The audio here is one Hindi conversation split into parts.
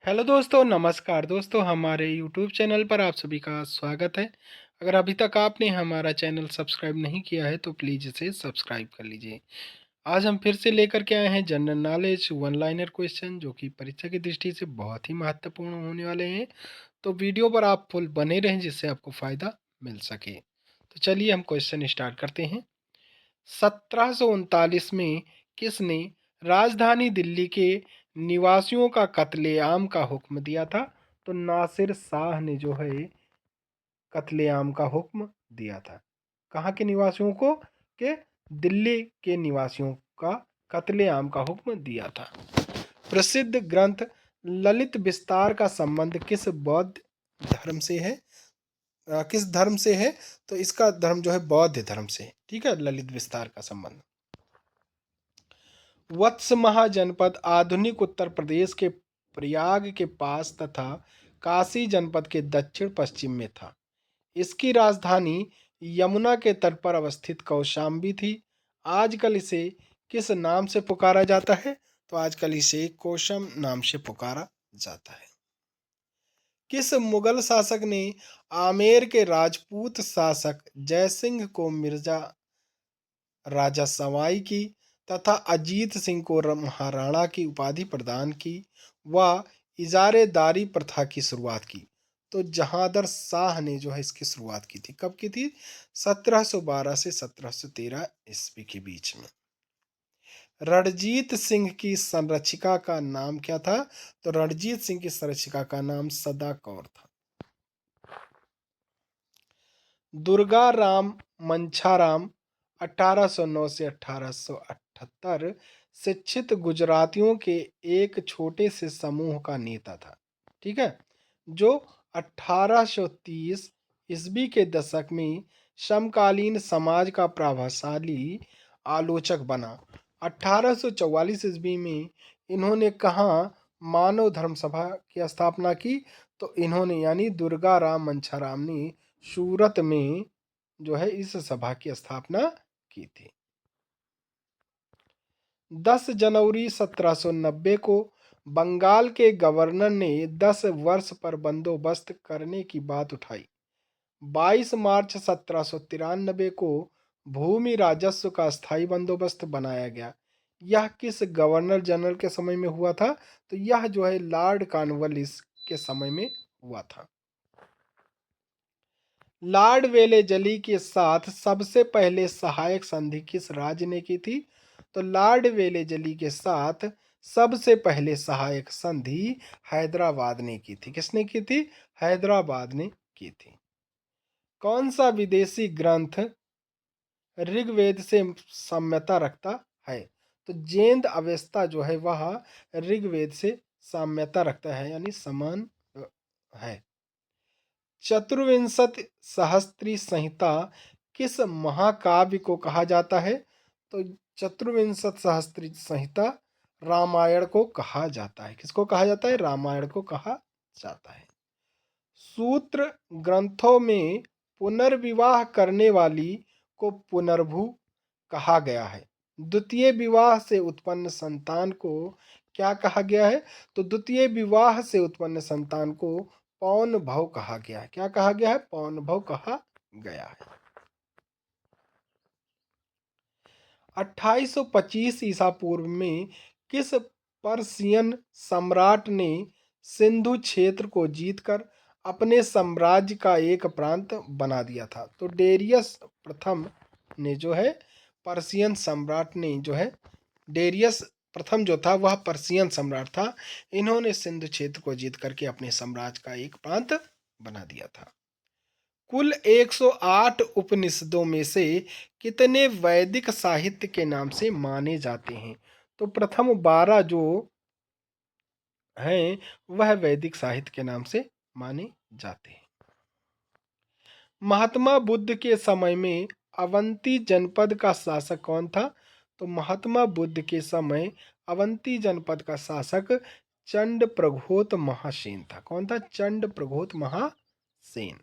हेलो दोस्तों, नमस्कार दोस्तों, हमारे यूट्यूब चैनल पर आप सभी का स्वागत है। अगर अभी तक आपने हमारा चैनल सब्सक्राइब नहीं किया है तो प्लीज़ इसे सब्सक्राइब कर लीजिए। आज हम फिर से लेकर के आए हैं general knowledge one liner question जो कि परीक्षा की दृष्टि से बहुत ही महत्वपूर्ण होने वाले हैं। तो वीडियो पर आप फुल बने रहें जिससे आपको फ़ायदा मिल सके। तो चलिए हम क्वेश्चन स्टार्ट करते हैं। 1739 में किसने राजधानी दिल्ली के निवासियों का कत्लेआम का हुक्म दिया था? तो नासिर शाह ने जो है कत्लेआम का हुक्म दिया था। कहाँ के निवासियों को? के दिल्ली के निवासियों का कत्लेआम का हुक्म दिया था। प्रसिद्ध ग्रंथ ललित विस्तार का संबंध किस बौद्ध धर्म से है? किस धर्म से है? तो इसका धर्म जो है बौद्ध धर्म से है। ठीक है, ललित विस्तार का संबंध। वत्स महाजनपद आधुनिक उत्तर प्रदेश के प्रयाग के पास तथा काशी जनपद के दक्षिण पश्चिम में था। इसकी राजधानी यमुना के तट पर अवस्थित कौशाम्बी थी। आजकल इसे किस नाम से पुकारा जाता है? तो आजकल इसे कोशम नाम से पुकारा जाता है। किस मुगल शासक ने आमेर के राजपूत शासक जयसिंह को मिर्जा राजा सवाई की तथा अजीत सिंह को महाराणा की उपाधि प्रदान की व इजारेदारी प्रथा की शुरुआत की? तो जहांदर शाह ने जो है इसकी शुरुआत की थी। कब की थी? 1712 से 1713 ईस्वी के बीच में। रणजीत सिंह की संरक्षिका का नाम क्या था? तो रणजीत सिंह की संरक्षिका का नाम सदा कौर था। दुर्गा राम मंछाराम 1809 से 1878 शिक्षित गुजरातियों के एक छोटे से समूह का नेता था। ठीक है, जो 1830 ईस्वी के दशक में समकालीन समाज का प्रभावशाली आलोचक बना। 1844 ईस्वी में इन्होंने कहाँ मानव धर्म सभा की स्थापना की? तो इन्होंने यानी दुर्गा राम मंछाराम ने सूरत में जो है इस सभा की स्थापना की थी। 10 जनवरी 1790 को बंगाल के गवर्नर ने 10 वर्ष पर बंदोबस्त करने की बात उठाई। 22 मार्च 1793 को भूमि राजस्व का स्थायी बंदोबस्त बनाया गया। यह किस गवर्नर जनरल के समय में हुआ था? तो यह जो है लॉर्ड कॉर्नवालिस के समय में हुआ था। लॉर्ड वेलेजली के साथ सबसे पहले सहायक संधि किस राज्य ने की थी? तो लॉर्ड वेलेजली के साथ सबसे पहले सहायक संधि हैदराबाद ने की थी। किसने की थी? हैदराबाद ने की थी। कौन सा विदेशी ग्रंथ ऋग्वेद से साम्यता रखता है? तो जेंद अवेस्ता जो है वह ऋग्वेद से साम्यता रखता है यानी समान है। चतुर्विंशति सहस्त्री संहिता किस महाकाव्य को कहा जाता है? तो चतुर्विंशति सहस्त्री संहिता रामायण को कहा जाता है। किसको कहा जाता है? रामायण को कहा जाता है। सूत्र ग्रंथों में पुनर्विवाह करने वाली को पुनर्भू कहा गया है। द्वितीय विवाह से उत्पन्न संतान को क्या कहा गया है? तो द्वितीय विवाह से उत्पन्न संतान को पौन भव कहा गया है। क्या कहा गया है? पौन भव कहा गया है। 2825 ईसा पूर्व में किस पर्शियन सम्राट ने सिंधु क्षेत्र को जीतकर अपने साम्राज्य का एक प्रांत बना दिया था? तो डेरियस प्रथम ने जो है पर्शियन सम्राट ने जो है डेरियस प्रथम जो था वह पर्शियन सम्राट था। इन्होंने सिंधु क्षेत्र को जीत करके अपने साम्राज्य का एक प्रांत बना दिया था। कुल 108 उपनिषदों में से कितने वैदिक साहित्य के नाम से माने जाते हैं? तो प्रथम 12 जो हैं वह वैदिक साहित्य के नाम से माने जाते हैं। महात्मा बुद्ध के समय में अवंती जनपद का शासक कौन था? तो महात्मा बुद्ध के समय अवंती जनपद का शासक चंड प्रघोत महासेन था। कौन था? चंड प्रघोत महासेन।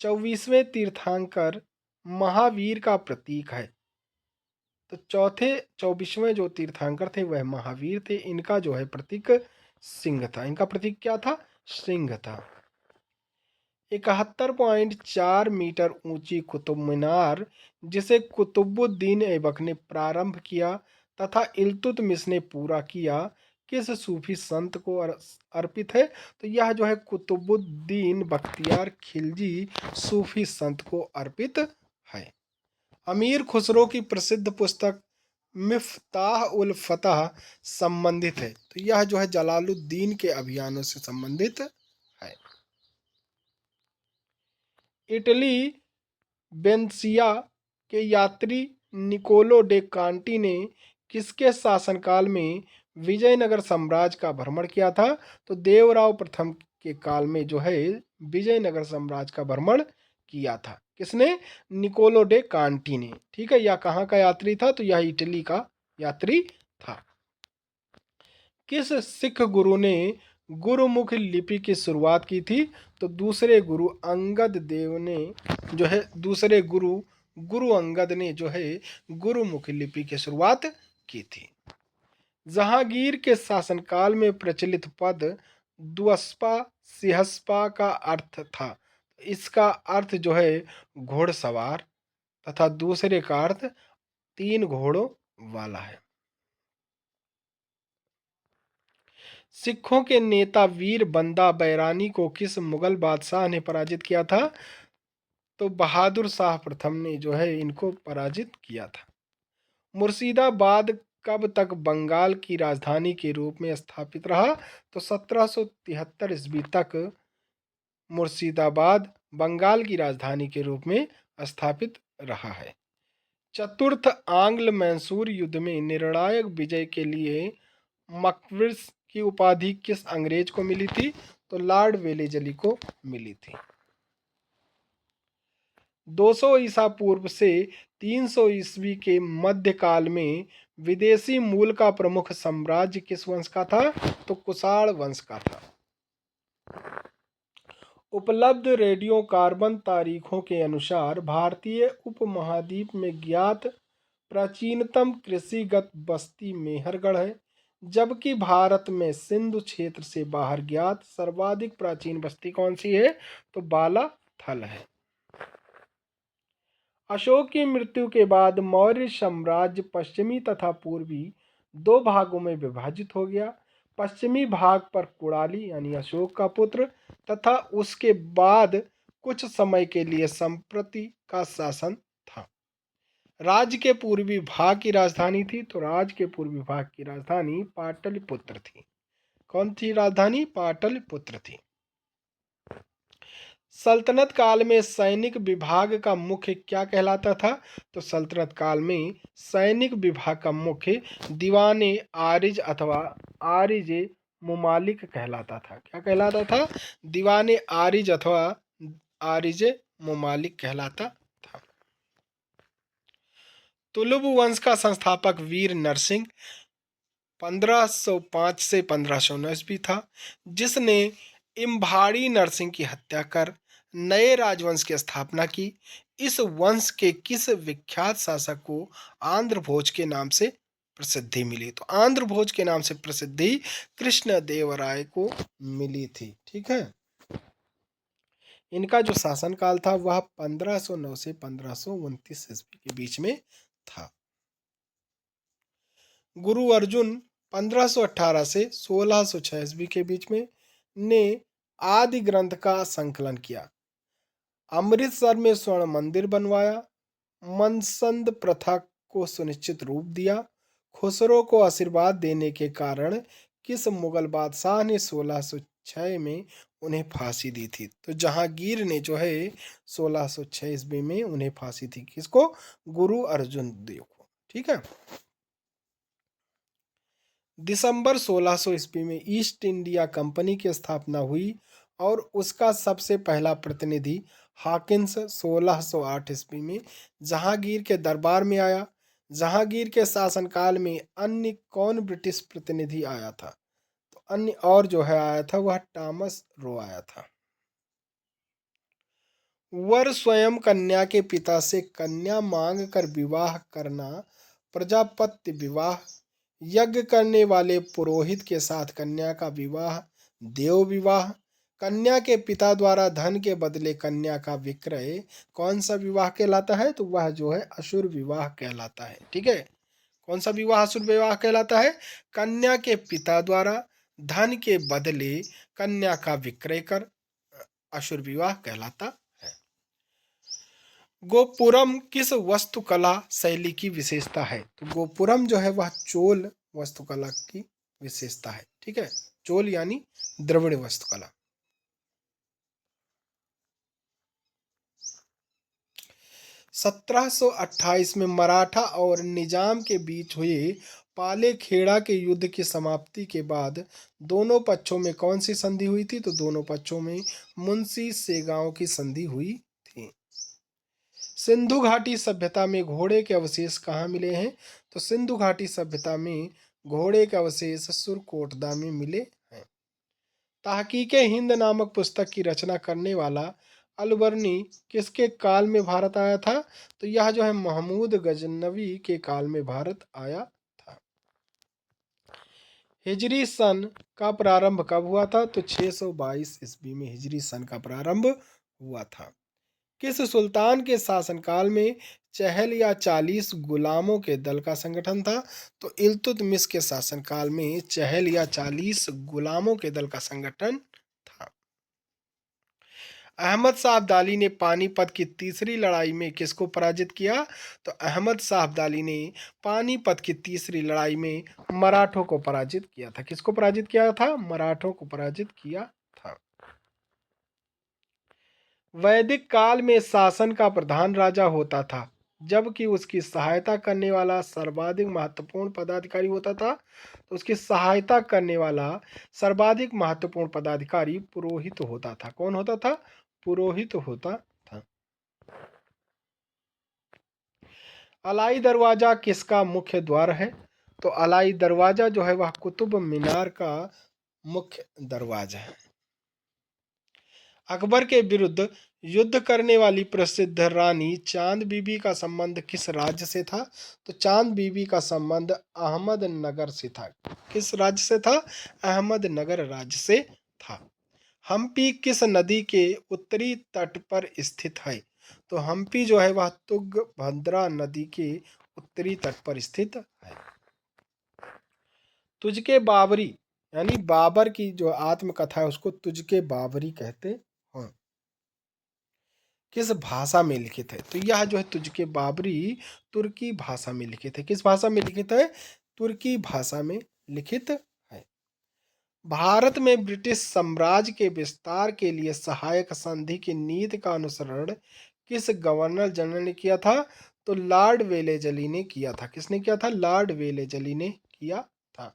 24वें तीर्थंकर महावीर का प्रतीक है। तो चौथे 24वें जो तीर्थंकर थे वह महावीर थे। इनका जो है प्रतीक सिंह था। इनका प्रतीक क्या था? सिंह था। 71.4 मीटर ऊंची कुतुब मीनार, जिसे कुतुबुद्दीन ऐबक ने प्रारंभ किया तथा इल्तुतमिश ने पूरा किया, किस सूफी संत को अर्पित है? तो यह जो है कुतुबुद्दीन बख्तियार खिलजी सूफी संत को अर्पित है। अमीर खुसरो की प्रसिद्ध पुस्तक मिफ्ताह उल फतह संबंधित है, तो यह जो है जलालुद्दीन के अभियानों से संबंधित है। इटली वेनेसिया के यात्री निकोलो डे कांटी ने किसके शासनकाल में विजयनगर साम्राज्य का भ्रमण किया था? तो देवराव प्रथम के काल में जो है विजयनगर साम्राज्य का भ्रमण किया था। किसने? निकोलो डे कांटी ने। ठीक है, यह कहाँ का यात्री था? तो यह इटली का यात्री था। किस सिख गुरु ने गुरुमुख लिपि की शुरुआत की थी? तो दूसरे गुरु अंगद देव ने जो है दूसरे गुरु अंगद ने जो है गुरुमुख लिपि की शुरुआत की थी। जहांगीर के शासनकाल में प्रचलित पद दुअस्पा सिहस्पा का अर्थ था। इसका अर्थ जो है घोड़सवार तथा दूसरे का अर्थ 3 घोड़ों वाला है। सिखों के नेता वीर बंदा बैरानी को किस मुगल बादशाह ने पराजित किया था? तो बहादुर शाह प्रथम ने जो है इनको पराजित किया था। मुर्शिदाबाद कब तक बंगाल की राजधानी के रूप में स्थापित रहा? तो 1773 ईस्वी तक मुर्शिदाबाद बंगाल की राजधानी के रूप में स्थापित रहा है। चतुर्थ आंग्ल मैसूर युद्ध में निर्णायक विजय के लिए मकविर्स की उपाधि किस अंग्रेज को मिली थी? तो लॉर्ड वेलेजली को मिली थी। 200 ईसा पूर्व से 300 ईस्वी के मध्यकाल में विदेशी मूल का प्रमुख साम्राज्य किस वंश का था? तो कुषाण वंश का था। उपलब्ध रेडियो कार्बन तारीखों के अनुसार भारतीय उपमहाद्वीप में ज्ञात प्राचीनतम कृषिगत बस्ती मेहरगढ़ है, जबकि भारत में सिंधु क्षेत्र से बाहर ज्ञात सर्वाधिक प्राचीन बस्ती कौन सी है? तो बालाथल है। अशोक की मृत्यु के बाद मौर्य साम्राज्य पश्चिमी तथा पूर्वी 2 भागों में विभाजित हो गया। पश्चिमी भाग पर कुणाली यानी अशोक का पुत्र तथा उसके बाद कुछ समय के लिए संप्रति का शासन था। राज्य के पूर्वी भाग की राजधानी थी, तो राज्य के पूर्वी भाग की राजधानी पाटलिपुत्र थी। कौन थी राजधानी? पाटलिपुत्र थी। सल्तनत काल में सैनिक विभाग का मुख्य क्या कहलाता था? तो सल्तनत काल में सैनिक विभाग का मुख्य दीवाने आरिज अथवा आरिज मुमालिक कहलाता था। क्या कहलाता था? दीवाने आरिज अथवा आरिज मुमालिक कहलाता था। तुलुब वंश का संस्थापक वीर नरसिंह 1505 से 1509 ईस्वी था, जिसने इम्भाड़ी नरसिंह की हत्या कर नए राजवंश की स्थापना की। इस वंश के किस विख्यात शासक को आंध्र भोज के नाम से प्रसिद्धि मिली? तो आंध्र भोज के नाम से प्रसिद्धि कृष्णदेवराय को मिली थी। ठीक है, इनका जो शासनकाल था वह 1509 से 1529 ईस्वी के बीच में था। गुरु अर्जुन 1518 से 1606 ईस्वी के बीच में ने आदि ग्रंथ का संकलन किया। अमृतसर में स्वर्ण मंदिर बनवाया। मनसंद प्रथा को सुनिश्चित रूप दिया। खुसरो को आशीर्वाद देने के कारण किस मुगल बादशाह ने 1606 में उन्हें फांसी दी थी? तो जहांगीर ने जो है 1606 ईस्वी में उन्हें फांसी थी। किसको? गुरु अर्जुन देव को। ठीक है, दिसंबर 1600 ईस्वी में ईस्ट इंडिया कंपनी की स्थापना हुई और उसका सबसे पहला प्रतिनिधि हॉकिंस 1608 ईस्वी में जहांगीर के दरबार में आया। जहांगीर के शासनकाल में अन्य कौन ब्रिटिश प्रतिनिधि आया था? तो अन्य और जो है आया था वह थॉमस रो आया था। वर स्वयं कन्या के पिता से कन्या मांग कर विवाह करना प्रजापत्य विवाह यज्ञ करने वाले पुरोहित के साथ कन्या का विवाह देव विवाह। कन्या के पिता द्वारा धन के बदले कन्या का विक्रय कौन सा विवाह कहलाता है? तो वह जो है असुर विवाह कहलाता है। ठीक है, कौन सा विवाह असुर विवाह कहलाता है? कन्या के पिता द्वारा धन के बदले कन्या का विक्रय कर असुर विवाह कहलाता है। गोपुरम किस वस्तुकला शैली की विशेषता है? तो गोपुरम जो है वह चोल वस्तुकला की विशेषता है। ठीक है, चोल यानी द्रविड़ वस्तुकला। 1728 में मराठा और निजाम के बीच हुए पाले खेड़ा के युद्ध की समाप्ति के बाद दोनों पक्षों में कौन सी संधि हुई थी? तो दोनों पक्षों में मुंशी सेगांव की संधि हुई थी। सिंधु घाटी सभ्यता में घोड़े के अवशेष कहाँ मिले हैं? तो सिंधु घाटी सभ्यता में घोड़े के अवशेष सुरकोटदा में मिले हैं। तहकीके हिंद नामक पुस्तक की रचना करने वाला अलबर्नी किसके काल में भारत आया था? तो यह जो है महमूद गजनवी के काल में भारत आया था। हिजरी सन का प्रारंभ कब हुआ था? तो 622 ईस्वी में हिजरी सन का प्रारंभ हुआ था। किस सुल्तान के शासनकाल में चहल या 40 गुलामों के दल का संगठन था? तो इल्तुतमिश के शासनकाल में चहल या 40 गुलामों के दल का संगठन था। अहमद शाह अब्दाली ने पानीपत की तीसरी लड़ाई में किसको पराजित किया? तो अहमद शाह अब्दाली ने पानीपत की तीसरी लड़ाई में मराठों को पराजित किया था। किसको पराजित किया था? मराठों को पराजित किया था। वैदिक काल में शासन का प्रधान राजा होता था, जबकि उसकी सहायता करने वाला सर्वाधिक महत्वपूर्ण पदाधिकारी होता था। तो उसकी सहायता करने वाला सर्वाधिक महत्वपूर्ण पदाधिकारी पुरोहित होता था। कौन होता था? पुरोहित होता था। अलाई दरवाजा किसका मुख्य द्वार है? तो अलाई दरवाजा जो है वह कुतुब मीनार का मुख्य दरवाजा है। अकबर के विरुद्ध युद्ध करने वाली प्रसिद्ध रानी चांद बीबी का संबंध किस राज्य से था? तो चांद बीबी का संबंध अहमदनगर से था। किस राज्य से था? अहमदनगर राज्य से था। हम्पी किस नदी के उत्तरी तट पर स्थित है? तो हम्पी जो है वह तुंगभद्रा नदी के उत्तरी तट पर स्थित है। तुझके बाबरी यानी बाबर की जो आत्मकथा है उसको तुझके बाबरी कहते हैं। किस भाषा में लिखित है? तो यह जो है तुझके बाबरी तुर्की भाषा में लिखित है। किस भाषा में लिखित है? तुर्की भाषा में लिखित है। भारत में ब्रिटिश साम्राज्य के विस्तार के लिए सहायक संधि की नीति का अनुसरण किस गवर्नर जनरल ने किया था? तो लॉर्ड वेलेजली ने किया था। किसने किया था? लॉर्ड वेलेजली ने किया था।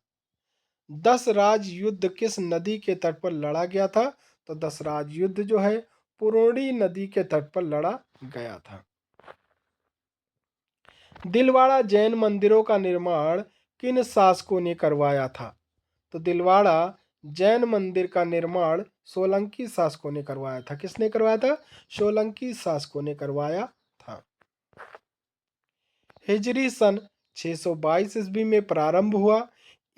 10 राज युद्ध किस नदी के तट पर लड़ा गया था? तो 10 राज युद्ध जो है पुरोड़ी नदी के तट पर लड़ा गया था। दिलवाड़ा जैन मंदिरों का निर्माण किन शासकों ने करवाया था? तो दिलवाड़ा जैन मंदिर का निर्माण सोलंकी शासकों ने करवाया था। किसने करवाया था? सोलंकी शासकों ने करवाया था। हिजरी सन 622 ईस्वी में प्रारंभ हुआ।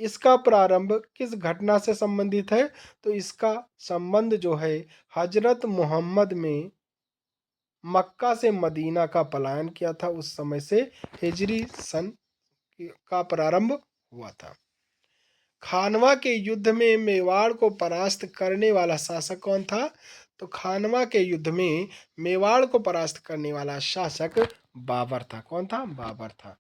इसका प्रारंभ किस घटना से संबंधित है? तो इसका संबंध जो है हजरत मोहम्मद में मक्का से मदीना का पलायन किया था, उस समय से हिजरी सन का प्रारंभ हुआ था। खानवा के युद्ध में मेवाड़ को परास्त करने वाला शासक कौन था? तो खानवा के युद्ध में मेवाड़ को परास्त करने वाला शासक बाबर था। कौन था? बाबर था।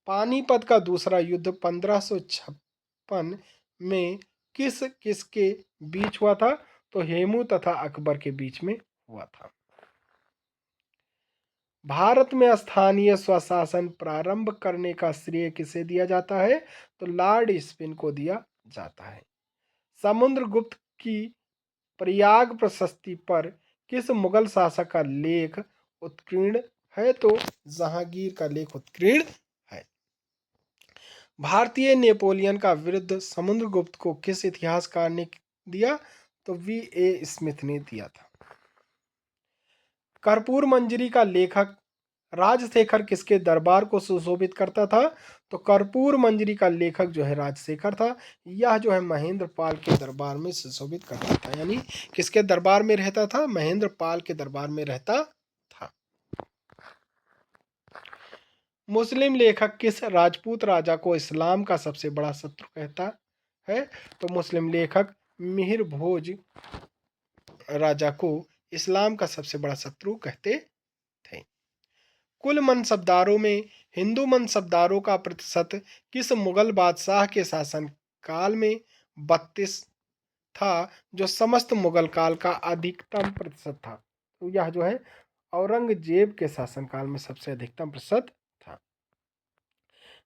पानीपत का दूसरा युद्ध 1556 में किस किसके बीच हुआ था? तो हेमू तथा अकबर के बीच में हुआ था। भारत में स्थानीय स्वशासन प्रारंभ करने का श्रेय किसे दिया जाता है? तो लॉर्ड इर्विन को दिया जाता है। समुद्रगुप्त की प्रयाग प्रशस्ति पर किस मुगल शासक का लेख उत्कीर्ण है? तो जहांगीर का लेख उत्कीर्ण है। भारतीय नेपोलियन का विरुद्ध समुद्रगुप्त को किस इतिहासकार ने दिया? तो V.A. स्मिथ ने दिया था। कर्पूर मंजरी का लेखक राजशेखर किसके दरबार को सुशोभित करता था? तो कर्पूर मंजरी का लेखक जो है राजशेखर था। यह जो है महेंद्र पाल के दरबार में सुशोभित करता था, यानी किसके दरबार में रहता था? महेंद्र पाल के दरबार में रहता था। मुस्लिम लेखक किस राजपूत राजा को इस्लाम का सबसे बड़ा शत्रु कहता है? तो मुस्लिम लेखक मिहिर भोज राजा को इस्लाम का सबसे बड़ा शत्रु कहते थे। कुल मनसबदारों में हिंदू मनसबदारों का प्रतिशत किस मुगल बादशाह के शासन काल में 32 था, जो समस्त मुगल काल का अधिकतम प्रतिशत था? तो यह जो है औरंगजेब के शासनकाल में सबसे अधिकतम प्रतिशत था।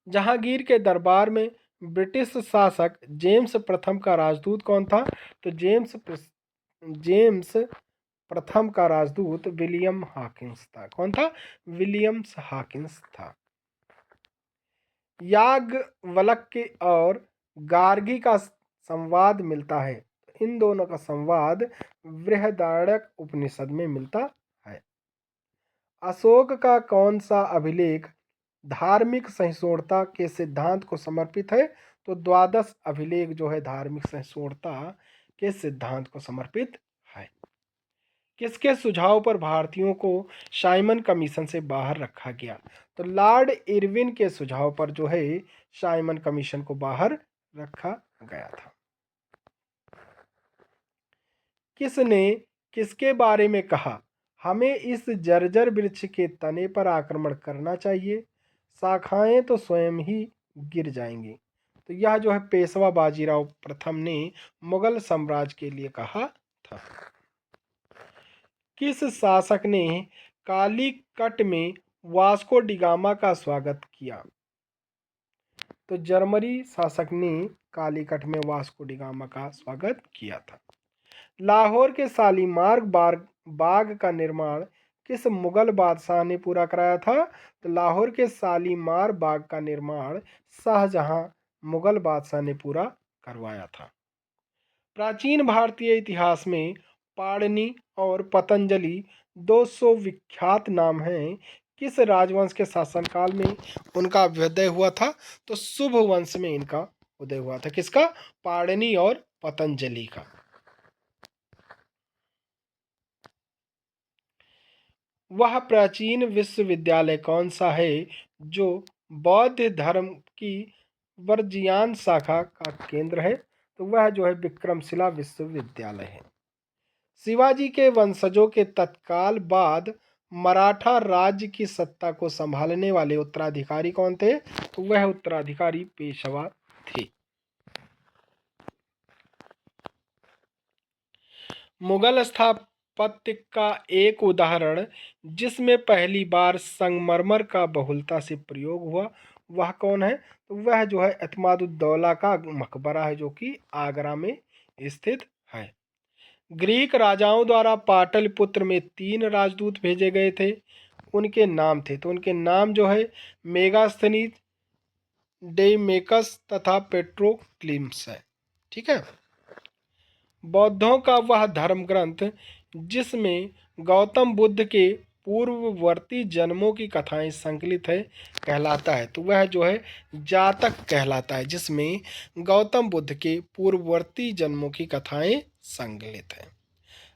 जहांगीर के दरबार में ब्रिटिश शासक जेम्स प्रथम का राजदूत कौन था? तो जेम्स प्रथम का राजदूत विलियम हॉकिंस था। कौन था? विलियम हॉकिंस था। याज्ञवल्क्य और गार्गी का संवाद मिलता है। इन दोनों का संवाद बृहदारण्यक उपनिषद में मिलता है। अशोक का कौन सा अभिलेख धार्मिक सहिष्णुता के सिद्धांत को समर्पित है? तो द्वादश अभिलेख जो है धार्मिक सहिष्णुता के सिद्धांत को समर्पित है। किसके सुझाव पर भारतीयों को साइमन कमीशन से बाहर रखा गया? तो लॉर्ड इरविन के सुझाव पर जो है साइमन कमीशन को बाहर रखा गया था। किसने किसके बारे में कहा, हमें इस जर्जर वृक्ष के तने पर आक्रमण करना चाहिए, शाखाएं तो स्वयं ही गिर जाएंगी? तो यह जो है पेशवा बाजीराव प्रथम ने मुगल साम्राज्य के लिए कहा था। किस शासक ने कालीकट में वास्को डिगामा का स्वागत किया? तो जर्मनी शासक ने कालीकट में वास्को डिगामा का स्वागत किया था। लाहौर के शालीमार बाग का निर्माण किस मुगल बादशाह ने पूरा कराया था? तो लाहौर के शालीमार बाग का निर्माण शाहजहां मुगल बादशाह ने पूरा करवाया था। प्राचीन भारतीय इतिहास में पाणिनि और पतंजलि 200 विख्यात नाम हैं। किस राजवंश के शासनकाल में उनका उदय हुआ था? तो शुभ वंश में इनका उदय हुआ था। किसका? पाणिनि और पतंजलि का। वह प्राचीन विश्वविद्यालय कौन सा है जो बौद्ध धर्म की वर्जियान शाखा का केंद्र है? तो वह जो है विक्रमशिला विश्वविद्यालय है। शिवाजी के वंशजों के तत्काल बाद मराठा राज्य की सत्ता को संभालने वाले उत्तराधिकारी कौन थे? तो वह उत्तराधिकारी पेशवा थे। मुगल स्थापत्य का एक उदाहरण जिसमें पहली बार संगमरमर का बहुलता से प्रयोग हुआ, वह कौन है? तो वह जो है एतमादुद्दौला का मकबरा है, जो कि आगरा में स्थित है। ग्रीक राजाओं द्वारा पाटलिपुत्र में 3 राजदूत भेजे गए थे, उनके नाम थे। तो उनके नाम जो है मेगास्थनीज, डेमेकस तथा पेट्रोक्लिम्स है। ठीक है। बौद्धों का वह धर्म ग्रंथ जिसमें गौतम बुद्ध के पूर्ववर्ती जन्मों की कथाएं संकलित है कहलाता है। तो वह जो है जातक कहलाता है, जिसमें गौतम बुद्ध के पूर्ववर्ती जन्मों की कथाएं संकलित है।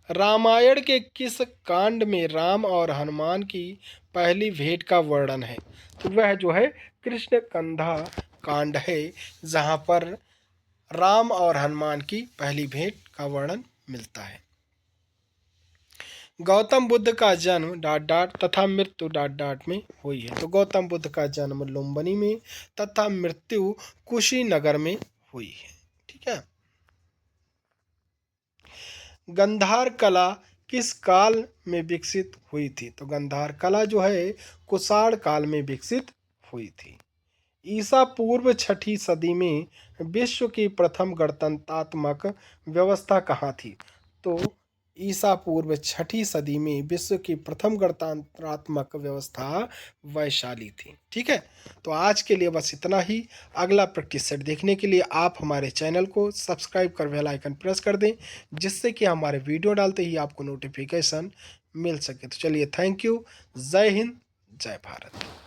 रामायण के किस कांड में राम और हनुमान की पहली भेंट का वर्णन है? तो वह जो है कृष्ण कंधा कांड है, जहाँ पर राम और हनुमान की पहली भेंट का वर्णन मिलता है। गौतम बुद्ध का जन्म ... तथा मृत्यु ... में हुई है। तो गौतम बुद्ध का जन्म लुम्बिनी में तथा मृत्यु कुशीनगर में हुई है। ठीक है। गंधार कला किस काल में विकसित हुई थी? तो गंधार कला जो है कुषाण काल में विकसित हुई थी। ईसा पूर्व 6ठी सदी में विश्व की प्रथम गणतंत्रात्मक व्यवस्था कहाँ थी? तो ईसा पूर्व 6ठी सदी में विश्व की प्रथम गणतंत्रात्मक व्यवस्था वैशाली थी। ठीक है। तो आज के लिए बस इतना ही। अगला प्रैक्टिस सेट देखने के लिए आप हमारे चैनल को सब्सक्राइब कर बेल आइकन प्रेस कर दें, जिससे कि हमारे वीडियो डालते ही आपको नोटिफिकेशन मिल सके। तो चलिए, थैंक यू। जय हिंद, जय भारत।